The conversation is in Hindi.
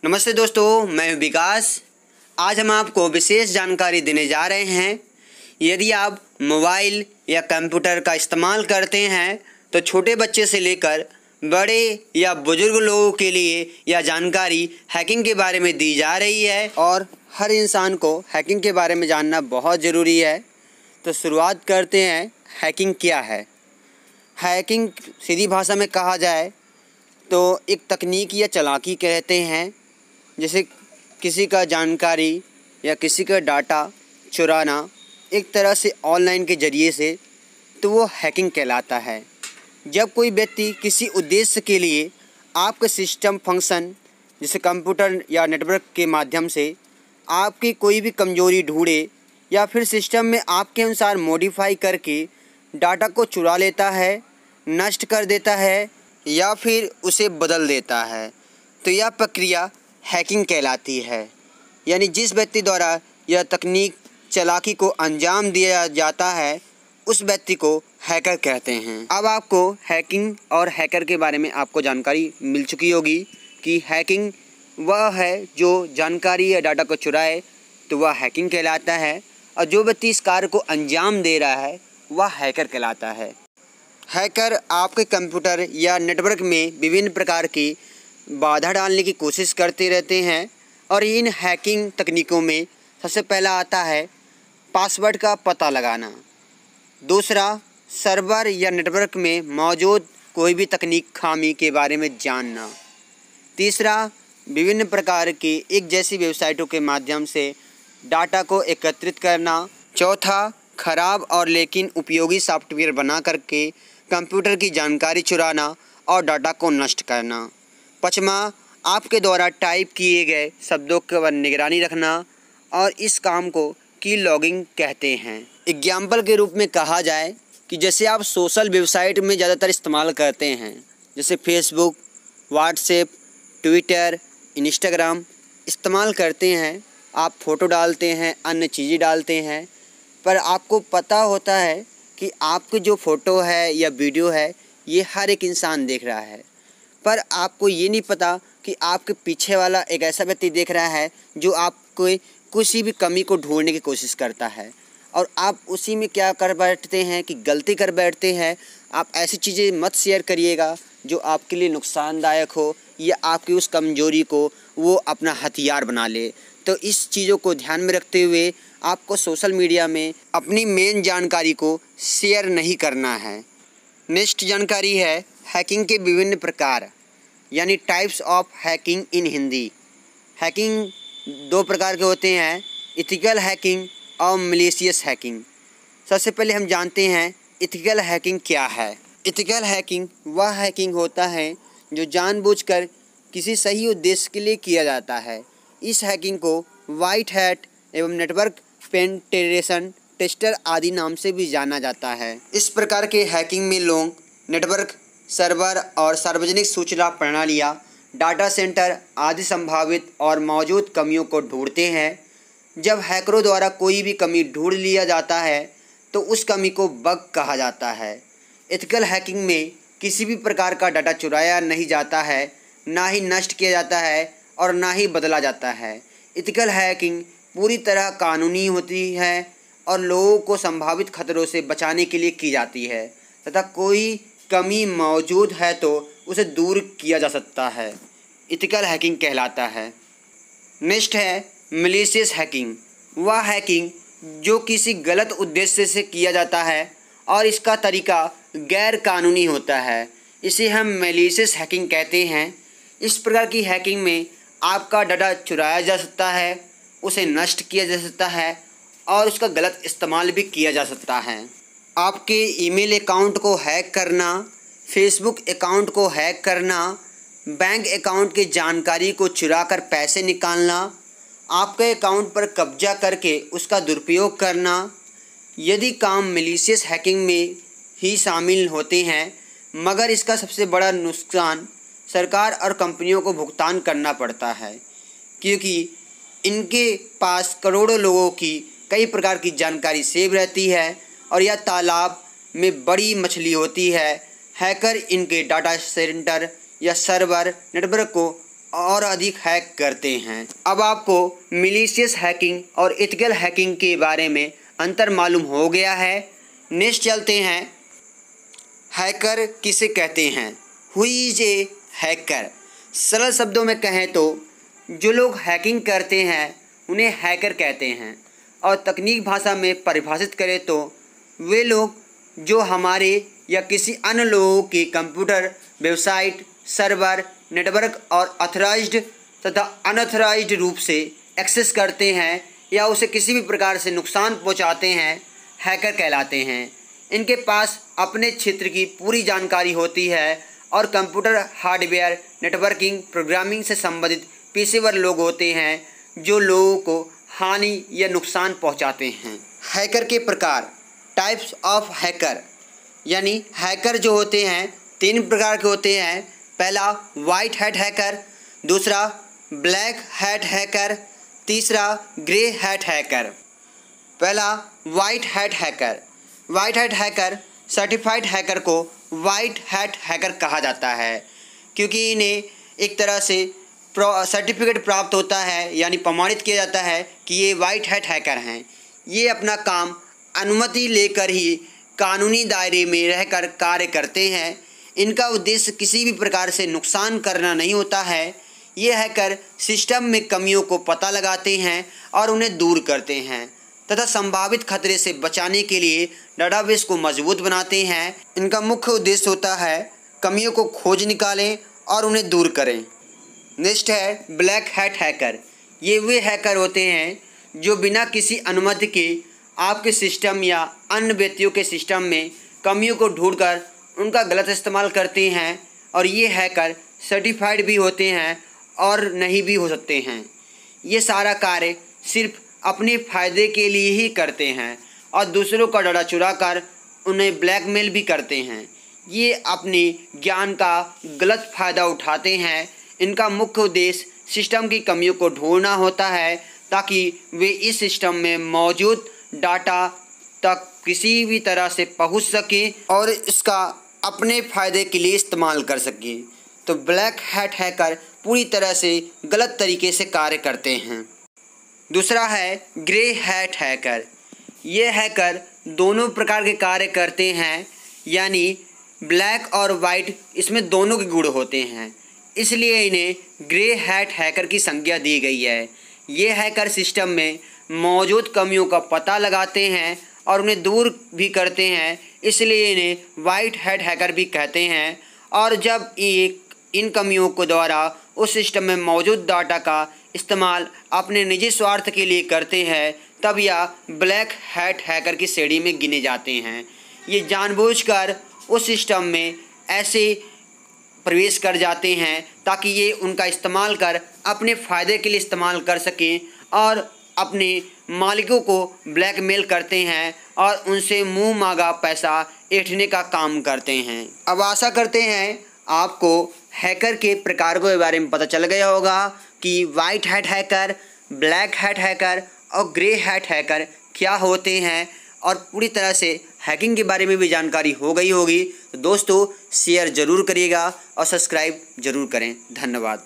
नमस्ते दोस्तों, मैं हूं विकास। आज हम आपको विशेष जानकारी देने जा रहे हैं। यदि आप मोबाइल या कंप्यूटर का इस्तेमाल करते हैं तो छोटे बच्चे से लेकर बड़े या बुजुर्ग लोगों के लिए यह जानकारी हैकिंग के बारे में दी जा रही है और हर इंसान को हैकिंग के बारे में जानना बहुत ज़रूरी है। तो शुरुआत करते हैं, हैकिंग क्या है। हैकिंग सीधी भाषा में कहा जाए तो एक तकनीक या चालाकी कहते हैं, जैसे किसी का जानकारी या किसी का डाटा चुराना एक तरह से ऑनलाइन के ज़रिए से, तो वो हैकिंग कहलाता है। जब कोई व्यक्ति किसी उद्देश्य के लिए आपके सिस्टम फंक्शन जैसे कंप्यूटर या नेटवर्क के माध्यम से आपकी कोई भी कमजोरी ढूंढे या फिर सिस्टम में आपके अनुसार मॉडिफाई करके डाटा को चुरा लेता है, नष्ट कर देता है या फिर उसे बदल देता है, तो यह प्रक्रिया हैकिंग कहलाती है। यानी जिस व्यक्ति द्वारा यह तकनीक चालाकी को अंजाम दिया जाता है उस व्यक्ति को हैकर कहते हैं। अब आपको हैकिंग और हैकर के बारे में आपको जानकारी मिल चुकी होगी कि हैकिंग वह है जो जानकारी या डाटा को चुराए, तो वह हैकिंग कहलाता है, और जो व्यक्ति इस कार्य को अंजाम दे रहा है वह हैकर कहलाता है। हैकर आपके कंप्यूटर या नेटवर्क में विभिन्न प्रकार की बाधा डालने की कोशिश करते रहते हैं, और इन हैकिंग तकनीकों में सबसे पहला आता है पासवर्ड का पता लगाना। दूसरा, सर्वर या नेटवर्क में मौजूद कोई भी तकनीक खामी के बारे में जानना। तीसरा, विभिन्न प्रकार की एक जैसी वेबसाइटों के माध्यम से डाटा को एकत्रित करना। चौथा, खराब और लेकिन उपयोगी सॉफ्टवेयर बना करके कंप्यूटर की जानकारी चुराना और डाटा को नष्ट करना। पाँचवां, आपके द्वारा टाइप किए गए शब्दों पर निगरानी रखना, और इस काम को की लॉगिंग कहते हैं। एग्जाम्पल के रूप में कहा जाए कि जैसे आप सोशल वेबसाइट में ज़्यादातर इस्तेमाल करते हैं, जैसे फेसबुक, व्हाट्सएप, ट्विटर, इंस्टाग्राम इस्तेमाल करते हैं, आप फ़ोटो डालते हैं, अन्य चीज़ें डालते हैं, पर आपको पता होता है कि आपकी जो फ़ोटो है या वीडियो है ये हर एक इंसान देख रहा है, पर आपको ये नहीं पता कि आपके पीछे वाला एक ऐसा व्यक्ति देख रहा है जो आपको किसी भी कमी को ढूंढने की कोशिश करता है, और आप उसी में क्या कर बैठते हैं कि गलती कर बैठते हैं। आप ऐसी चीज़ें मत शेयर करिएगा जो आपके लिए नुकसानदायक हो या आपकी उस कमजोरी को वो अपना हथियार बना ले। तो इस चीज़ों को ध्यान में रखते हुए आपको सोशल मीडिया में अपनी मेन जानकारी को शेयर नहीं करना है। नेक्स्ट जानकारी है हैकिंग के विभिन्न प्रकार, यानी types of hacking in Hindi. Hacking दो प्रकार के होते हैं, इथिकल हैकिंग और मैलिशियस हैकिंग। सबसे पहले हम जानते हैं इथिकल हैकिंग क्या है। इथिकल हैकिंग वह हैकिंग होता है जो जानबूझकर किसी सही उद्देश्य के लिए किया जाता है। इस हैकिंग को वाइट हैट एवं नेटवर्क पेनिट्रेशन टेस्टर आदि नाम से भी जाना जाता है। इस प्रकार के हैकिंग में लोग नेटवर्क, सर्वर और सार्वजनिक सूचना प्रणालियाँ, डाटा सेंटर आदि संभावित और मौजूद कमियों को ढूंढते हैं। जब हैकरों द्वारा कोई भी कमी ढूंढ लिया जाता है तो उस कमी को बग कहा जाता है। एथिकल हैकिंग में किसी भी प्रकार का डाटा चुराया नहीं जाता है, ना ही नष्ट किया जाता है और ना ही बदला जाता है। एथिकल हैकिंग पूरी तरह कानूनी होती है और लोगों को संभावित खतरों से बचाने के लिए की जाती है, तथा कोई कमी मौजूद है तो उसे दूर किया जा सकता है। एथिकल हैकिंग कहलाता है। नेक्स्ट है मैलिशियस हैकिंग। वह हैकिंग जो किसी गलत उद्देश्य से किया जाता है और इसका तरीका गैर कानूनी होता है, इसे हम मैलिशियस हैकिंग कहते हैं। इस प्रकार की हैकिंग में आपका डाटा चुराया जा सकता है, उसे नष्ट किया जा सकता है और उसका गलत इस्तेमाल भी किया जा सकता है। आपके ईमेल अकाउंट को हैक करना, फेसबुक अकाउंट को हैक करना, बैंक अकाउंट की जानकारी को चुराकर पैसे निकालना, आपके अकाउंट पर कब्जा करके उसका दुरुपयोग करना, यदि काम मैलिशियस हैकिंग में ही शामिल होते हैं, मगर इसका सबसे बड़ा नुकसान सरकार और कंपनियों को भुगतान करना पड़ता है, क्योंकि इनके पास करोड़ों लोगों की कई प्रकार की जानकारी सेव रहती है और यह तालाब में बड़ी मछली होती है। हैकर इनके डाटा सेंटर या सर्वर नेटवर्क को और अधिक हैक करते हैं। अब आपको मिलीशियस हैकिंग और एथिकल हैकिंग के बारे में अंतर मालूम हो गया है। नेक्स्ट चलते हैं, हैकर किसे कहते हैं। Who is a hacker. सरल शब्दों में कहें तो जो लोग हैकिंग करते हैं उन्हें हैकर कहते हैं, और तकनीक भाषा में परिभाषित करें तो वे लोग जो हमारे या किसी अन्य लोगों के कंप्यूटर, वेबसाइट, सर्वर, नेटवर्क और ऑथराइज्ड तथा अनऑथराइज्ड रूप से एक्सेस करते हैं या उसे किसी भी प्रकार से नुकसान पहुंचाते हैं, हैकर कहलाते हैं। इनके पास अपने क्षेत्र की पूरी जानकारी होती है और कंप्यूटर हार्डवेयर, नेटवर्किंग, प्रोग्रामिंग से संबंधित पेशेवर लोग होते हैं जो लोगों को हानि या नुकसान पहुंचाते हैं। हैकर के प्रकार, टाइप्स ऑफ हैकर, यानी हैकर जो होते हैं 3 प्रकार के होते हैं। पहला वाइट हैट हैकर, दूसरा ब्लैक हैट हैकर, तीसरा ग्रे हैट हैकर। पहला white hat hacker. White hat hacker certified hacker को वाइट हैट हैकर कहा जाता है क्योंकि इन्हें एक तरह से सर्टिफिकेट प्राप्त होता है, यानी प्रमाणित किया जाता है कि ये वाइट हैट हैकर हैं। ये अपना काम अनुमति लेकर ही कानूनी दायरे में रहकर कार्य करते हैं। इनका उद्देश्य किसी भी प्रकार से नुकसान करना नहीं होता है। ये हैकर सिस्टम में कमियों को पता लगाते हैं और उन्हें दूर करते हैं तथा संभावित खतरे से बचाने के लिए डेटाबेस को मजबूत बनाते हैं। इनका मुख्य उद्देश्य होता है कमियों को खोज निकालें और उन्हें दूर करें। नेक्स्ट है ब्लैक हैट हैकर। ये वे हैकर होते हैं जो बिना किसी अनुमति के आपके सिस्टम या अन्य व्यक्तियों के सिस्टम में कमियों को ढूंढकर उनका गलत इस्तेमाल करते हैं, और ये हैकर सर्टिफाइड भी होते हैं और नहीं भी हो सकते हैं। ये सारा कार्य सिर्फ अपने फ़ायदे के लिए ही करते हैं और दूसरों का डाटा चुरा कर उन्हें ब्लैकमेल भी करते हैं। ये अपने ज्ञान का गलत फ़ायदा उठाते हैं। इनका मुख्य उद्देश्य सिस्टम की कमियों को ढूंढना होता है ताकि वे इस सिस्टम में मौजूद डाटा तक किसी भी तरह से पहुंच सकें और इसका अपने फ़ायदे के लिए इस्तेमाल कर सकें। तो ब्लैक हैट हैकर पूरी तरह से गलत तरीके से कार्य करते हैं। दूसरा है ग्रे हैट हैकर। ये हैकर दोनों प्रकार के कार्य करते हैं, यानी ब्लैक और वाइट, इसमें दोनों के गुण होते हैं, इसलिए इन्हें ग्रे हैट हैकर की संज्ञा दी गई है। ये हैकर सिस्टम में मौजूद कमियों का पता लगाते हैं और उन्हें दूर भी करते हैं, इसलिए इन्हें वाइट हैट हैकर भी कहते हैं। और जब इन कमियों को द्वारा उस सिस्टम में मौजूद डाटा का इस्तेमाल अपने निजी स्वार्थ के लिए करते हैं, तब यह ब्लैक हैट हैकर की श्रेणी में गिने जाते हैं। ये जानबूझकर उस सिस्टम में ऐसे प्रवेश कर जाते हैं ताकि ये उनका इस्तेमाल कर अपने फ़ायदे के लिए इस्तेमाल कर सकें और अपने मालिकों को ब्लैकमेल करते हैं और उनसे मुंह मांगा पैसा ऐंठने का काम करते हैं। अब आशा करते हैं आपको हैकर के प्रकारों के बारे में पता चल गया होगा कि white hat hacker, black hat hacker और ग्रे हैट हैकर क्या होते हैं, और पूरी तरह से हैकिंग के बारे में भी जानकारी हो गई होगी। तो दोस्तों शेयर ज़रूर करिएगा और सब्सक्राइब ज़रूर करें। धन्यवाद।